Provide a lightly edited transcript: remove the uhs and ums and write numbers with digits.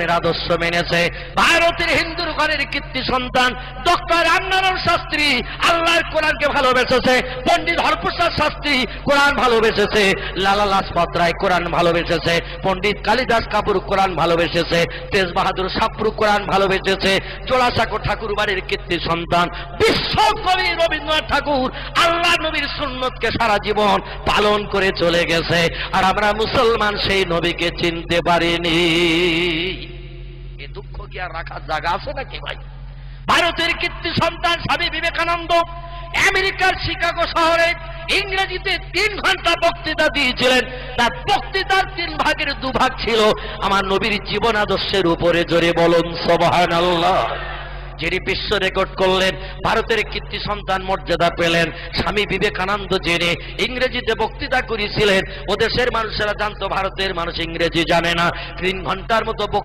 আদর্শ মেনেছে। ভারতের হিন্দুর ঘরের কীর্তি সন্তান ডক্টর আন্নারাম শাস্ত্রী আল্লাহর কোরআনকে ভালোবেসেছে, পণ্ডিত হরপ্রসাদ শাস্ত্রী কোরআন ভালোবেসেছে, লালা লাজপত রায় কোরআন ভালোবেসেছে, পণ্ডিত কালিদাস কাপুর কোরআন ভালোবেসেছে, তেজ বাহাদুর সাপ্রু কোরআন ভালোবেসেছে। জোড়াসাঁকো ঠাকুর বাড়ির কীর্তি সন্তান বিশ্বকবি রবীন্দ্রনাথ ঠাকুর আল্লাহ নবীর সুন্নতকে সারা জীবন পালন করে চলে গেছে, আর আমরা মুসলমান সেই নবীকে চিনতে পারিনি। এ দুঃখ কি আর রাখার জায়গা আছে নাকি ভাই? ভারতের কীর্তি সন্তান স্বামী বিবেকানন্দ আমেরিকার শিকাগো শহরে ইংরেজিতে 3 ঘন্টা বক্তৃতা দিয়েছিলেন। তার বক্তৃতার 3 ভাগের 2 ভাগ ছিল আমার নবীর জীবন আদর্শের উপরে। জোরে বলুন সুবহানাল্লাহ। যিনি বিশ্ব রেকর্ড করলেন, ভারতের কীর্তি সন্তান মর্যাদা পেলেন, স্বামী বিবেকানন্দ যিনি ইংরেজিতে বক্তৃতা করেছিলেন। ও দেশের মানুষেরা জানতো ভারতের মানুষ ইংরেজি জানে না। 3 ঘন্টার মতো